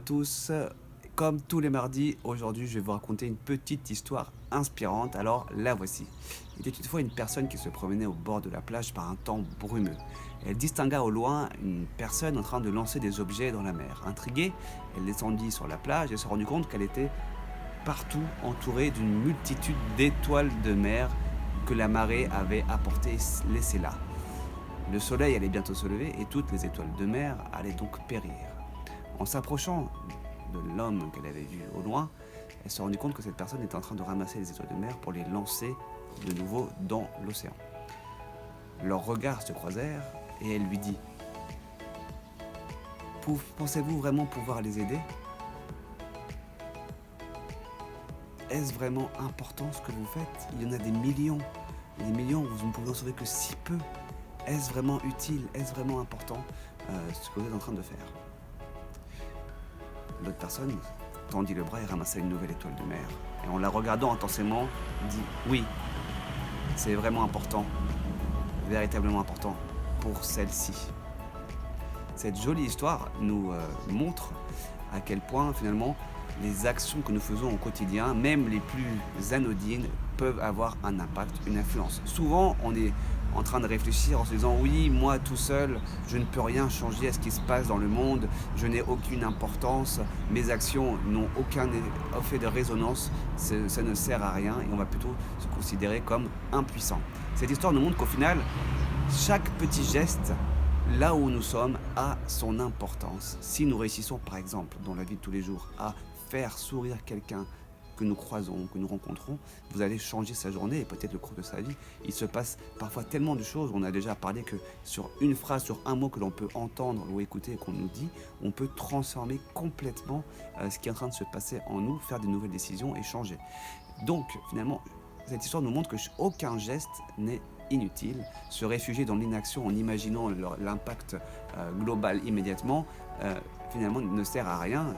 à tous. Comme tous les mardis, aujourd'hui je vais vous raconter une petite histoire inspirante, alors la voici. Il était une fois une personne qui se promenait au bord de la plage par un temps brumeux. Elle distingua au loin une personne en train de lancer des objets dans la mer. Intriguée, elle descendit sur la plage et se rendit compte qu'elle était partout entourée d'une multitude d'étoiles de mer que la marée avait apportées et laissées là. Le soleil allait bientôt se lever et toutes les étoiles de mer allaient donc périr. En s'approchant de l'homme qu'elle avait vu au loin, elle se rendit compte que cette personne était en train de ramasser les étoiles de mer pour les lancer de nouveau dans l'océan. Leurs regards se croisèrent et elle lui dit « Pensez-vous vraiment pouvoir les aider ? Est-ce vraiment important ce que vous faites ? Il y en a des millions, vous ne pouvez en sauver que si peu. Est-ce vraiment utile ? Est-ce vraiment important ce que vous êtes en train de faire ?» L'autre personne tendit le bras et ramassa une nouvelle étoile de mer. Et en la regardant intensément, dit « Oui, c'est vraiment important, véritablement important pour celle-ci. » Cette jolie histoire nous montre à quel point finalement les actions que nous faisons au quotidien, même les plus anodines, peuvent avoir un impact, une influence. Souvent, on est en train de réfléchir en se disant « Oui, moi tout seul, je ne peux rien changer à ce qui se passe dans le monde, je n'ai aucune importance, mes actions n'ont aucun effet de résonance, ça ne sert à rien » et on va plutôt se considérer comme impuissant. Cette histoire nous montre qu'au final, chaque petit geste, là où nous sommes, a son importance. Si nous réussissons par exemple dans la vie de tous les jours à faire sourire quelqu'un que nous croisons, que nous rencontrons, vous allez changer sa journée et peut-être le cours de sa vie. Il se passe parfois tellement de choses, on a déjà parlé que sur une phrase, sur un mot que l'on peut entendre ou écouter et qu'on nous dit, on peut transformer complètement ce qui est en train de se passer en nous, faire de nouvelles décisions et changer. Donc finalement, cette histoire nous montre qu'aucun geste n'est inutile. Se réfugier dans l'inaction en imaginant l'impact global immédiatement, finalement ne sert à rien.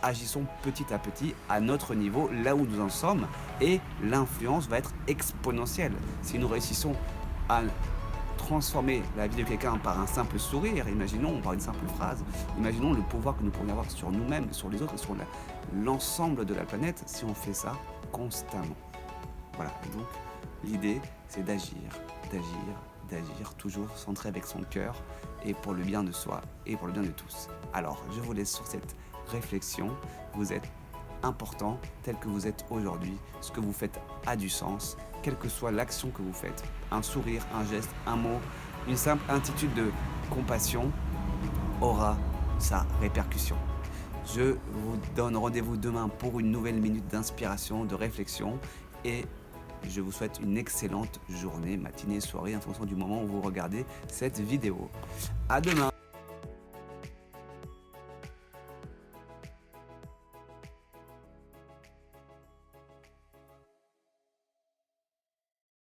Agissons petit à petit à notre niveau, là où nous en sommes, et l'influence va être exponentielle. Si nous réussissons à transformer la vie de quelqu'un par un simple sourire, imaginons, par une simple phrase, imaginons le pouvoir que nous pourrions avoir sur nous-mêmes, sur les autres et sur l'ensemble de la planète si on fait ça constamment. Voilà, et donc l'idée c'est d'agir, toujours centré avec son cœur et pour le bien de soi et pour le bien de tous. Alors, je vous laisse sur cette réflexion. Vous êtes important tel que vous êtes aujourd'hui. Ce que vous faites a du sens, quelle que soit l'action que vous faites. Un sourire, un geste, un mot, une simple attitude de compassion aura sa répercussion. Je vous donne rendez-vous demain pour une nouvelle minute d'inspiration, de réflexion et je vous souhaite une excellente journée, matinée, soirée, en fonction du moment où vous regardez cette vidéo. À demain!